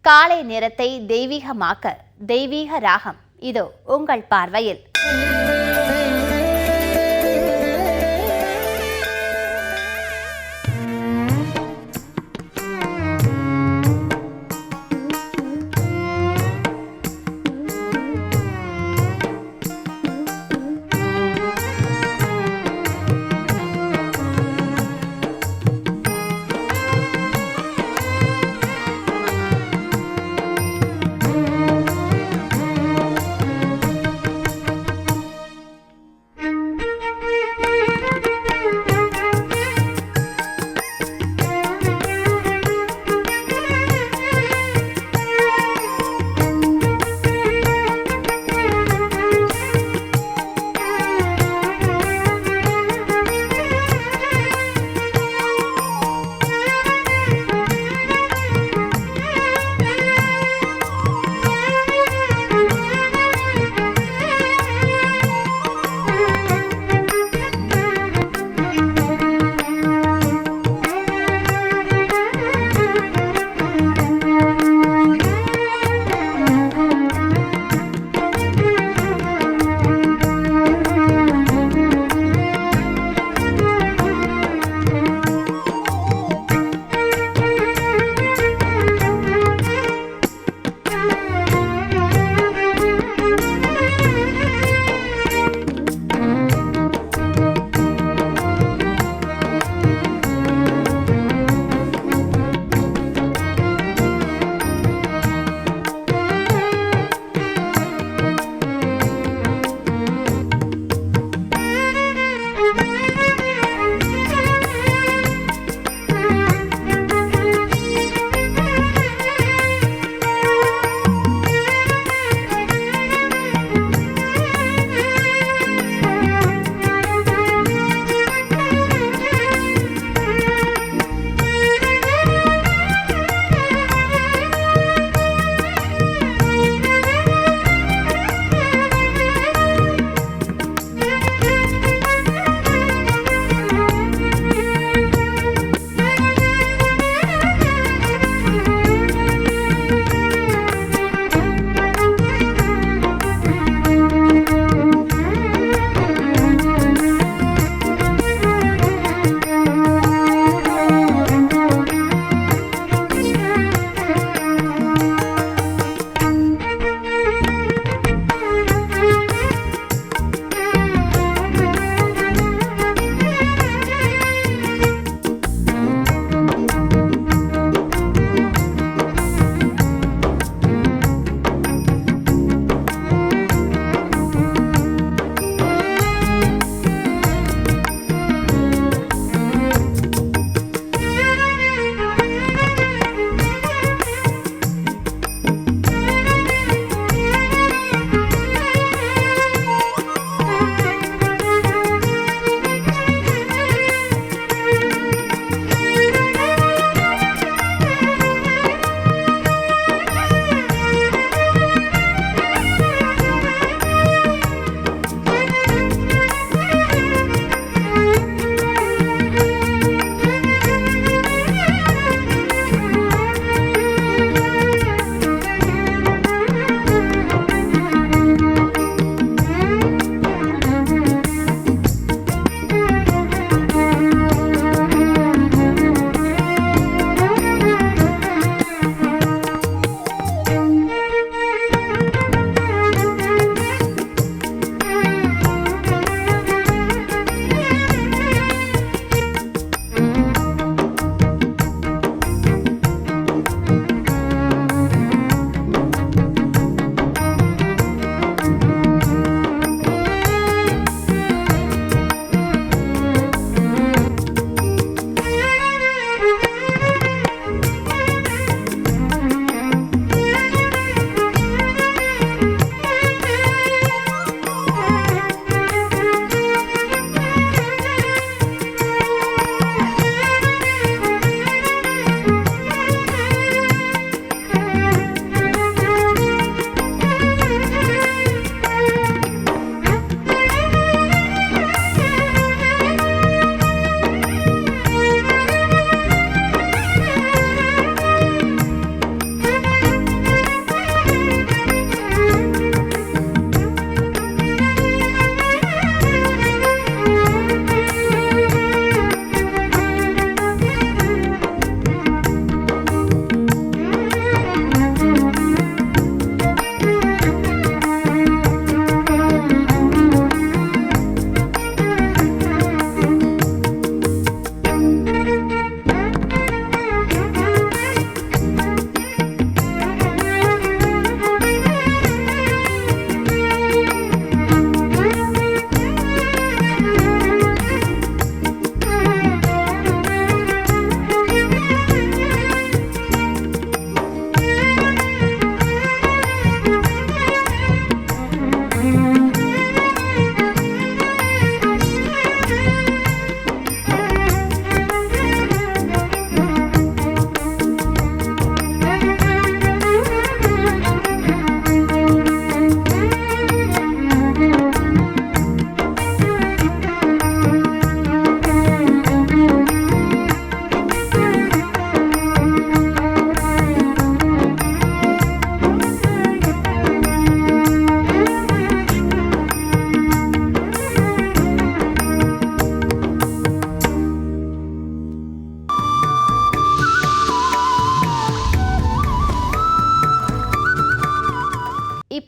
காலை நேரத்தை தெய்வீகமாக்க தெய்வீக ராகம் இதோ உங்கள் பார்வையில்.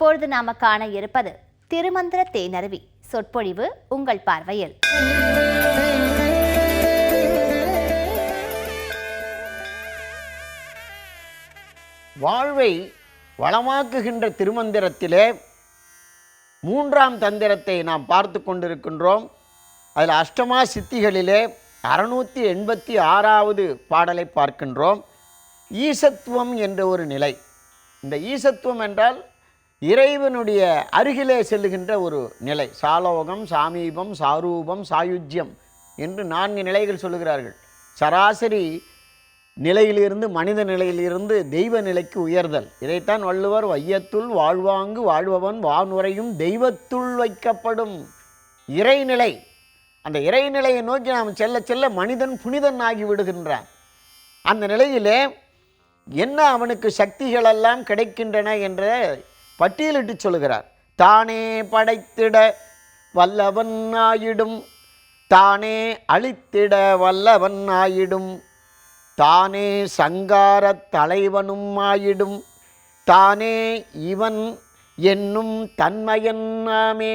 இப்பொழுது நாம காண இருப்பது திருமந்திர தேனருவி. சொற்பொழிவு உங்கள் பார்வையில். வாழ்வை வளமாக்குகின்ற திருமந்திரத்திலே 3ஆம் தந்திரத்தை நாம் பார்த்து கொண்டிருக்கின்றோம். அதில் அஷ்டமா சித்திகளிலே 686வது பாடலை பார்க்கின்றோம். ஈசத்துவம் என்ற ஒரு நிலை. இந்த ஈசத்துவம் என்றால் இறைவனுடைய அருகிலே செல்லுகின்ற ஒரு நிலை. சாலோகம், சாமீபம், சாரூபம், சாயுஜ்யம் என்று 4 நிலைகள் சொல்லுகிறார்கள். சராசரி நிலையிலிருந்து மனித நிலையிலிருந்து தெய்வ நிலைக்கு உயர்தல். இதைத்தான் வள்ளுவர் வையத்துள் வாழ்வாங்கு வாழ்பவன் வானுரையும் தெய்வத்துள் வைக்கப்படும். இறைநிலை. அந்த இறைநிலையை நோக்கி நாம் செல்ல செல்ல மனிதன் புனிதன் ஆகி விடுகின்றான். அந்த நிலையிலே என்ன அவனுக்கு சக்திகளெல்லாம் கிடைக்கின்றன என்ற பட்டியலிட்டு சொல்கிறார். தானே படைத்திட வல்லவன் ஆயிடும், தானே அழித்திட வல்லவன் ஆயிடும், தானே சங்காரத் தலைவனும் ஆயிடும், தானே இவன் என்னும் தன்மையன் நாமே.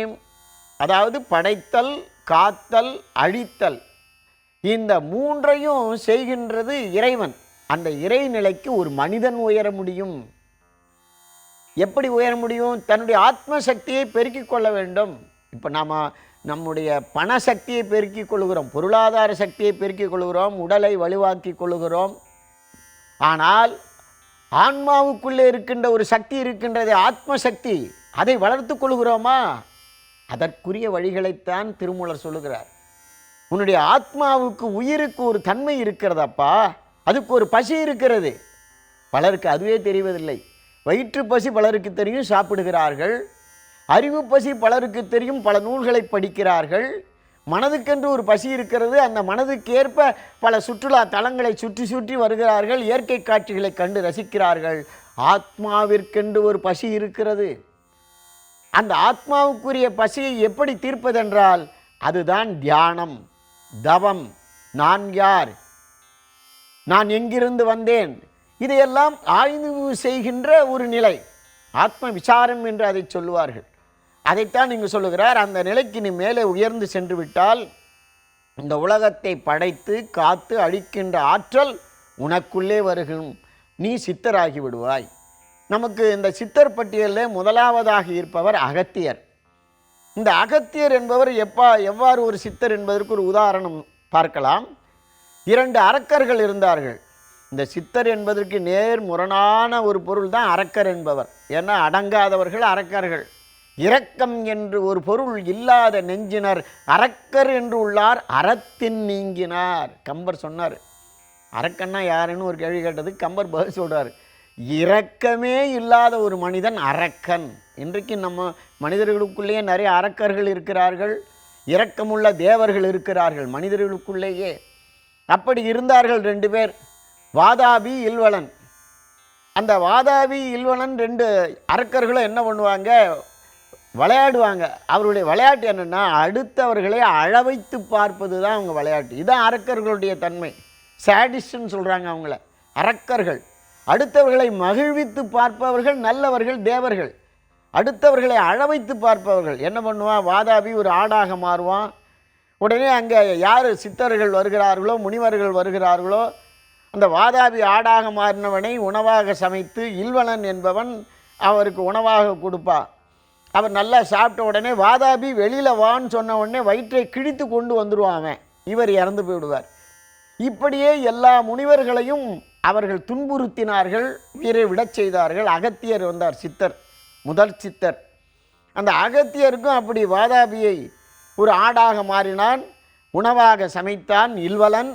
அதாவது படைத்தல், காத்தல், அழித்தல், இந்த 3ஐயும் செய்கின்றது இறைவன். அந்த இறைநிலைக்கு ஒரு மனிதன் உயர முடியும். எப்படி உயர முடியும்? தன்னுடைய ஆத்ம சக்தியை பெருக்கிக் கொள்ள வேண்டும். இப்போ நாம் நம்முடைய பண சக்தியை பெருக்கிக் கொள்கிறோம், பொருளாதார சக்தியை பெருக்கிக் கொள்கிறோம், உடலை வலுவாக்கி கொள்கிறோம். ஆனால் ஆன்மாவுக்குள்ளே இருக்கின்ற ஒரு சக்தி இருக்கின்றது, ஆத்ம சக்தி. அதை வளர்த்து கொள்கிறோமா? அதற்குரிய வழிகளைத்தான் திருமூலர் சொல்லுகிறார். உன்னுடைய ஆத்மாவுக்கு, உயிருக்கு ஒரு தன்மை இருக்கிறதப்பா, அதுக்கு ஒரு பசி இருக்கிறது. பலருக்கு அதுவே தெரிவதில்லை. வயிற்று பசி பலருக்கு தெரியும், சாப்பிடுகிறார்கள். அறிவு பசி பலருக்கு தெரியும், பல நூல்களை படிக்கிறார்கள். மனதுக்கென்று ஒரு பசி இருக்கிறது. அந்த மனதுக்கேற்ப பல சுற்றுலா தலங்களை சுற்றி சுற்றி வருகிறார்கள், இயற்கை காட்சிகளை கண்டு ரசிக்கிறார்கள். ஆத்மாவிற்கென்று ஒரு பசி இருக்கிறது. அந்த ஆத்மாவுக்குரிய பசியை எப்படி தீர்ப்பதென்றால் அதுதான் தியானம், தவம். நான் யார், நான் எங்கிருந்து வந்தேன், இதையெல்லாம் ஆய்வு செய்கின்ற ஒரு நிலை, ஆத்ம விசாரம் என்று அதை சொல்லுவார்கள். அதைத்தான் இங்கு சொல்லுகிறார். அந்த நிலைக்கு நீ மேலே உயர்ந்து சென்று விட்டால் இந்த உலகத்தை படைத்து காத்து அழிக்கின்ற ஆற்றல் உனக்குள்ளே வருகும். நீ சித்தராகி விடுவாய். நமக்கு இந்த சித்தர் பட்டியலில் முதலாவதாக இருப்பவர் அகத்தியர். இந்த அகத்தியர் என்பவர் எவ்வாறு ஒரு சித்தர் என்பதற்கு ஒரு உதாரணம் பார்க்கலாம். 2 அரக்கர்கள் இருந்தார்கள். இந்த சித்தர் என்பதற்கு நேர் முரணான ஒரு பொருள் தான் அரக்கர் என்பவர். ஏன்னா அடங்காதவர்கள் அரக்கர்கள். இரக்கம் என்று ஒரு பொருள் இல்லாத நெஞ்சினர் அரக்கர் என்று உள்ளார், அறத்தின் நீங்கினார். கம்பர் சொன்னார். அரக்கன்னா யாருன்னு ஒரு கேள்வி கேட்டதுக்கு கம்பர் பதில் சொல்கிறார், இரக்கமே இல்லாத ஒரு மனிதன் அரக்கன். இன்றைக்கு நம்ம மனிதர்களுக்குள்ளேயே நிறைய அரக்கர்கள் இருக்கிறார்கள், இரக்கமுள்ள தேவர்கள் இருக்கிறார்கள் மனிதர்களுக்குள்ளேயே. அப்படி இருந்தார்கள் 2 பேர், வாதாபி, இல்வலன். அந்த வாதாபி, இல்வலன் 2 அரக்கர்களும் என்ன பண்ணுவாங்க, விளையாடுவாங்க. அவருடைய விளையாட்டு என்னென்னா அடுத்தவர்களை அழ வைத்து பார்ப்பது தான் அவங்க விளையாட்டு. இதுதான் அரக்கர்களுடைய தன்மை. சாடிஸ்ட்னு சொல்கிறாங்க அவங்கள, அரக்கர்கள். அடுத்தவர்களை மகிழ்வித்து பார்ப்பவர்கள் நல்லவர்கள், தேவர்கள். அடுத்தவர்களை அழ வைத்து பார்ப்பவர்கள் என்ன பண்ணுவான், வாதாபி ஒரு ஆடாக மாறுவான். உடனே அங்கே யார் சித்தர்கள் வருகிறார்களோ, முனிவர்கள் வருகிறார்களோ, அந்த வாதாபி ஆடாக மாறினவனை உணவாக சமைத்து இல்வலன் என்பவன் அவருக்கு உணவாக கொடுப்பா. அவர் நல்லா சாப்பிட்ட உடனே வாதாபி வெளியில் வான்னு சொன்ன உடனே வயிற்றை கிழித்து கொண்டு வந்துடுவான் அவன். இவர் இறந்து போய்விடுவார். இப்படியே எல்லா முனிவர்களையும் அவர்கள் துன்புறுத்தினார்கள், உயிரை விடச் செய்தார்கள். அகத்தியர் வந்தார், சித்தர், முதல் சித்தர். அந்த அகத்தியருக்கும் அப்படி வாதாபியை ஒரு ஆடாக மாறினான், உணவாக சமைத்தான் இல்வலன்.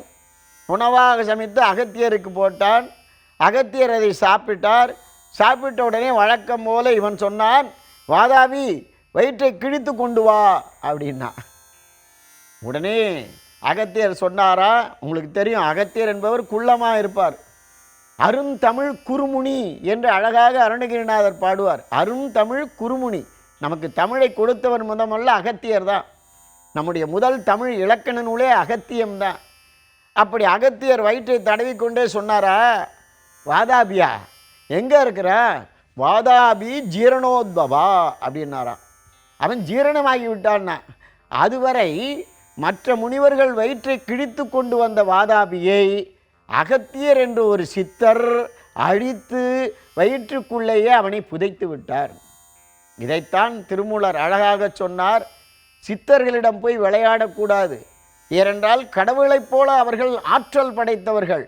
உணவாக சமைத்து அகத்தியருக்கு போட்டான். அகத்தியர் அதை சாப்பிட்டார். சாப்பிட்ட உடனே வழக்கம் போல இவன் சொன்னான், வாதாபி வயிற்றை கிழித்து கொண்டு வா அப்படின்னா. உடனே அகத்தியர் சொன்னாரா, உங்களுக்கு தெரியும் அகத்தியர் என்பவர் குள்ளமாக இருப்பார். அருந்தமிழ் குறுமுனி என்று அழகாக அருணகிரிநாதர் பாடுவார். அருந்தமிழ் குறுமுனி. நமக்கு தமிழை கொடுத்தவர் முதல்ல அகத்தியர் தான். நம்முடைய முதல் தமிழ் இலக்கண நூலே அகத்தியம்தான். அப்படி அகத்தியர் வயிற்றை தடவி கொண்டே சொன்னாரா, வாதாபியா எங்கே இருக்கிற, வாதாபி ஜீரணோத்பவா அப்படின்னாராம். அவன் ஜீரணமாகி விட்டான்னா. அதுவரை மற்ற முனிவர்கள் வயிற்றை கிழித்து கொண்டு வந்த வாதாபியை அகத்தியர் என்று ஒரு சித்தர் அழித்து வயிற்றுக்குள்ளேயே அவனை புதைத்து விட்டார். இதைத்தான் திருமூலர் அழகாக சொன்னார். சித்தர்களிடம் போய் விளையாடக்கூடாது. ஏனென்றால் கடவுளைப் போல அவர்கள் ஆற்றல் படைத்தவர்கள்.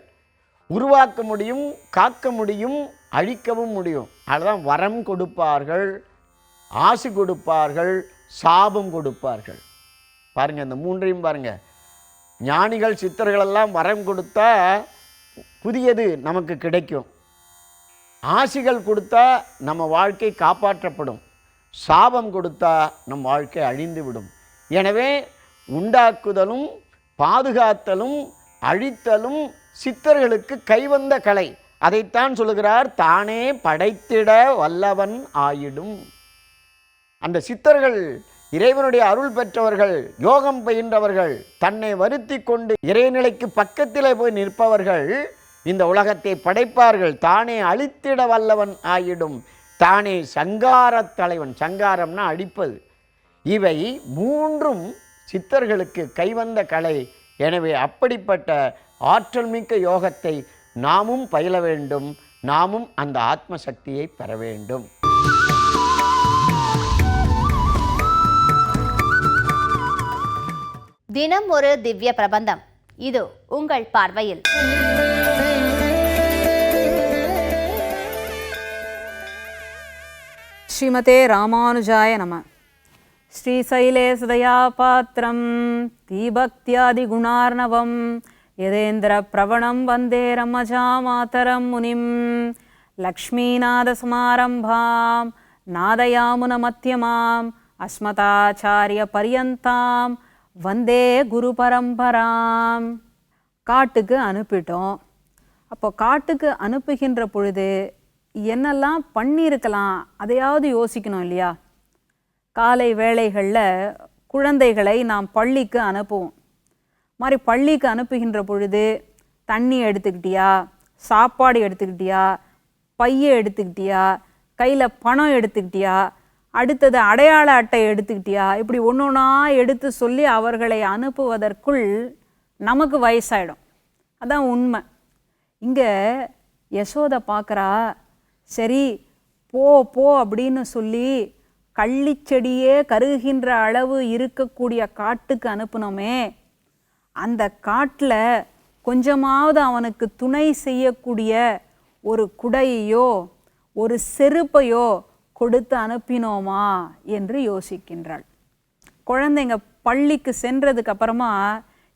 உருவாக்க முடியும், காக்க முடியும், அழிக்கவும் முடியும். அதுதான் வரம் கொடுப்பார்கள், ஆசி கொடுப்பார்கள், சாபம் கொடுப்பார்கள். பாருங்கள், இந்த மூன்றையும் பாருங்கள். ஞானிகள் சித்தர்களெல்லாம் வரம் கொடுத்தா புதியது நமக்கு கிடைக்கும். ஆசிகள் கொடுத்தா நம்ம வாழ்க்கை காப்பாற்றப்படும். சாபம் கொடுத்தா நம் வாழ்க்கை அழிந்து விடும். எனவே உண்டாக்குதலும் பாதுகாத்தலும் அழித்தலும் சித்தர்களுக்கு கைவந்த கலை. அதைத்தான் சொல்லுகிறார், தானே படைத்திட வல்லவன் ஆயிடும். அந்த சித்தர்கள் இறைவனுடைய அருள் பெற்றவர்கள், யோகம் பயின்றவர்கள், தன்னை வருத்தி கொண்டு இறைநிலைக்கு பக்கத்திலே போய் நிற்பவர்கள் இந்த உலகத்தை படைப்பார்கள். தானே அழித்திட வல்லவன் ஆயிடும். தானே சங்காரத் தலைவன். சங்காரம்னா அடிப்பது. இவை மூன்றும் சித்தர்களுக்கு கைவந்த கலை. எனவே அப்படிப்பட்ட ஆற்றல் மிக்க யோகத்தை நாமும் பயில வேண்டும். நாமும் அந்த ஆத்ம சக்தியை பெற வேண்டும். தினம் ஒரு திவ்ய பிரபந்தம். இது உங்கள் பார்வையில். ஸ்ரீமதே ராமானுஜாய நம. ஸ்ரீசைலேசதயா பாத்திரம் தீபக்தியாதிகுணார்ணவம் யதேந்திர பிரவணம் வந்தே ரமஜா மாதரம் முனிம் லக்ஷ்மீநாதசமாரம்பாம் நாதயாமுன மத்தியமாம் அஸ்மதாச்சாரிய பரியந்தாம் வந்தே குரு பரம்பராம். காட்டுக்கு அனுப்பிட்டோம். அப்போ காட்டுக்கு அனுப்புகின்ற பொழுது என்னெல்லாம் பண்ணியிருக்கலாம் அதையாவது யோசிக்கணும் இல்லையா? காலை வேளைகளில் குழந்தைகளை நாம் பள்ளிக்கு அனுப்புவோம். மாதிரி பள்ளிக்கு அனுப்புகின்ற பொழுது தண்ணி எடுத்துக்கிட்டியா, சாப்பாடு எடுத்துக்கிட்டியா, பையை எடுத்துக்கிட்டியா, கையில் பணம் எடுத்துக்கிட்டியா, அடுத்தது அடையாள அட்டை எடுத்துக்கிட்டியா, இப்படி ஒன்று ஒன்றா எடுத்து சொல்லி அவர்களை அனுப்புவதற்குள் நமக்கு வயசாயிடும். அதான் உண்மை. இங்கே யசோதை பார்க்குறா, சரி போ போ அப்படின்னு சொல்லி கள்ளிச்செடியே கருகுகின்ற அளவு இருக்கக்கூடிய காட்டுக்கு அனுப்புனோமே, அந்த காட்டில் கொஞ்சமாவது அவனுக்கு துணை செய்யக்கூடிய ஒரு குடையையோ ஒரு செருப்பையோ கொடுத்து அனுப்பினோமா என்று யோசிக்கின்றாள். குழந்தைங்க பள்ளிக்கு சென்றதுக்கு அப்புறமா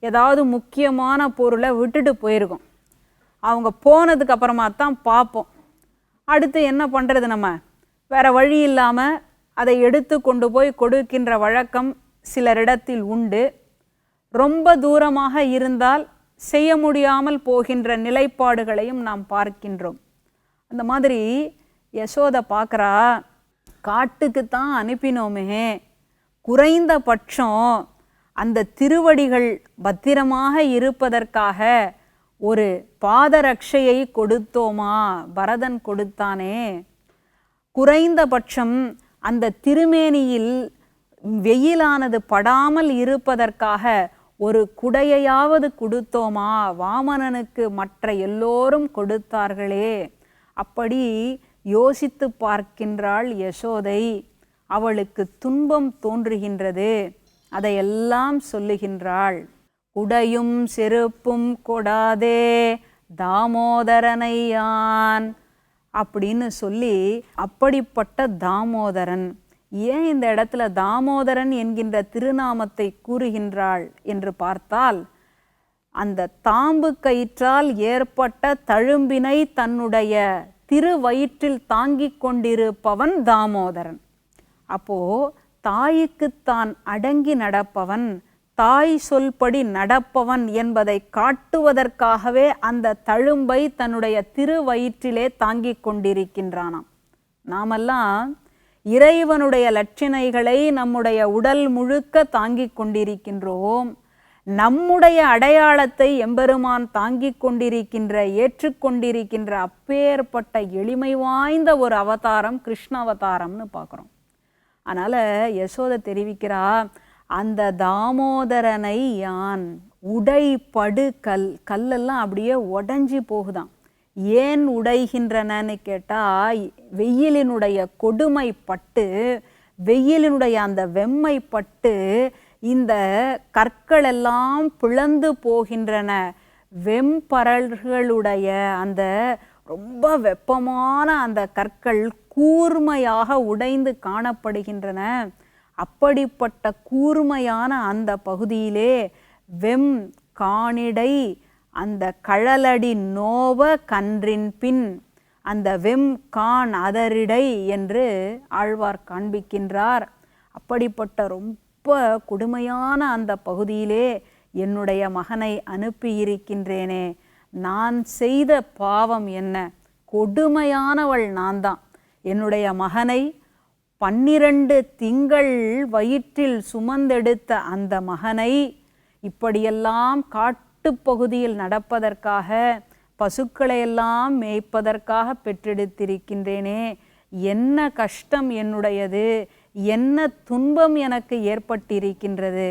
ஏதாவது முக்கியமான பொருளை விட்டுட்டு போயிருக்கோம். அவங்க போனதுக்கு அப்புறமா தான் பார்ப்போம். அடுத்து என்ன பண்ணுறது? நம்ம வேறு வழி இல்லாமல் அதை எடுத்து கொண்டு போய் கொடுக்கின்ற வழக்கம் சிலரிடத்தில் உண்டு. ரொம்ப தூரமாக இருந்தால் செய்ய முடியாமல் போகின்ற நிலைப்பாடுகளையும் நாம் பார்க்கின்றோம். அந்த மாதிரி யசோதை பார்க்குறா, காட்டுக்கு தான் அனுப்பினோமே, குறைந்தபட்சம் அந்த திருவடிகள் பத்திரமாக இருப்பதற்காக ஒரு பாதரட்சையை கொடுத்தோமா? பரதன் கொடுத்தானே. குறைந்தபட்சம் அந்த திருமேனியில் வெயிலானது படாமல் இருப்பதற்காக ஒரு குடையையாவது கொடுத்தோமா? வாமனனுக்கு மற்ற எல்லோரும் கொடுத்தார்களே. அப்படி யோசித்து பார்க்கின்றாள் யசோதை. அவளுக்கு துன்பம் தோன்றுகின்றது. அதையெல்லாம் சொல்லுகின்றாள். குடையும் செருப்பும் கொடாதே தாமோதரனை யான் அப்படின்னு சொல்லி, அப்படிப்பட்ட தாமோதரன். ஏன் இந்த இடத்துல தாமோதரன் என்கின்ற திருநாமத்தை கூறுகின்றாள் என்று பார்த்தால், அந்த தாம்பு கயிற்றால் ஏற்பட்ட தழும்பினை தன்னுடைய திருவயிற்றில் தாங்கிக் கொண்டிருப்பவன் தாமோதரன். அப்போ தாய்க்கு தான் அடங்கி நடப்பவன், தாய் சொல்படி நடப்பவன் என்பதை காட்டுவதற்காகவே அந்த தழும்பை தன்னுடைய திருவயிற்றிலே தாங்கிக் கொண்டிருக்கின்றானாம். நாமெல்லாம் இறைவனுடைய லட்சணைகளை நம்முடைய உடல் முழுக்க தாங்கிக் கொண்டிருக்கின்றோம். நம்முடைய அடையாளத்தை எம்பெருமான் தாங்கிக் கொண்டிருக்கின்ற ஏற்றுக்கொண்டிருக்கின்ற அப்பேற்பட்ட எளிமை வாய்ந்த ஒரு அவதாரம் கிருஷ்ண அவதாரம்னு பார்க்குறோம். அதனால் யசோதை தெரிவிக்கிறா, அந்த தாமோதரனை யான் உடைபடு கல்லெல்லாம் அப்படியே உடஞ்சி போகுதான். ஏன் உடைகின்றனன்னு கேட்டால், வெயிலினுடைய கொடுமை பட்டு, வெயிலினுடைய அந்த வெம்மை பட்டு இந்த கற்கள் எல்லாம் பிளந்து போகின்றன. வெம்பரல்களுடைய அந்த ரொம்ப வெப்பமான அந்த கற்கள் கூர்மையாக உடைந்து காணப்படுகின்றன. அப்படிப்பட்ட கூர்மையான அந்த பகுதியிலே வெம் காணிடை அந்த கழலடி நோவ கன்றின் பின், அந்த வெம் கான் அதரிடை என்று ஆழ்வார் காண்பிக்கின்றார். அப்படிப்பட்ட ரொம்ப கொடுமையான அந்த பகுதியிலே என்னுடைய மகனை அனுப்பியிருக்கின்றேனே, நான் செய்த பாவம் என்ன? கொடுமையானவள் நான் தான். என்னுடைய மகனை 12 திங்கள் வயிற்றில் சுமந்தெடுத்த அந்த மகனை இப்படியெல்லாம் காட்டுப்பகுதியில் நடப்பதற்காக, பசுக்களையெல்லாம் மேய்ப்பதற்காக பெற்றெடுத்திருக்கின்றேனே, என்ன கஷ்டம் என்னுடையது, என்ன துன்பம் எனக்கு ஏற்பட்டிருக்கின்றது.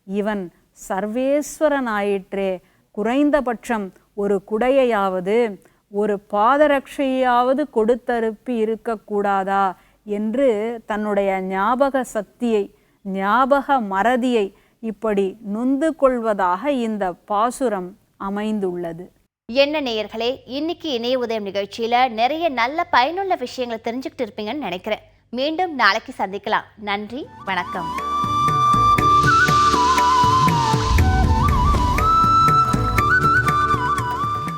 இவன் சர்வேஸ்வரன் ஆயிற்றே, குறைந்தபட்சம் ஒரு குடையையாவது ஒரு பாதரட்சையாவது கொடுத்தருப்பி இருக்கக்கூடாதா என்று தன்னுடைய ஞாபக சக்தியை, ஞாபக மறதியை இப்படி நொந்து கொள்வதாக இந்த பாசுரம் அமைந்துள்ளது. என்ன நேயர்களே, இன்னைக்கு இணைய உதயம் நிகழ்ச்சியில நிறைய நல்ல பயனுள்ள விஷயங்களை தெரிஞ்சுக்கிட்டு இருப்பீங்கன்னு நினைக்கிறேன். மீண்டும் நாளைக்கு சந்திக்கலாம். நன்றி, வணக்கம்.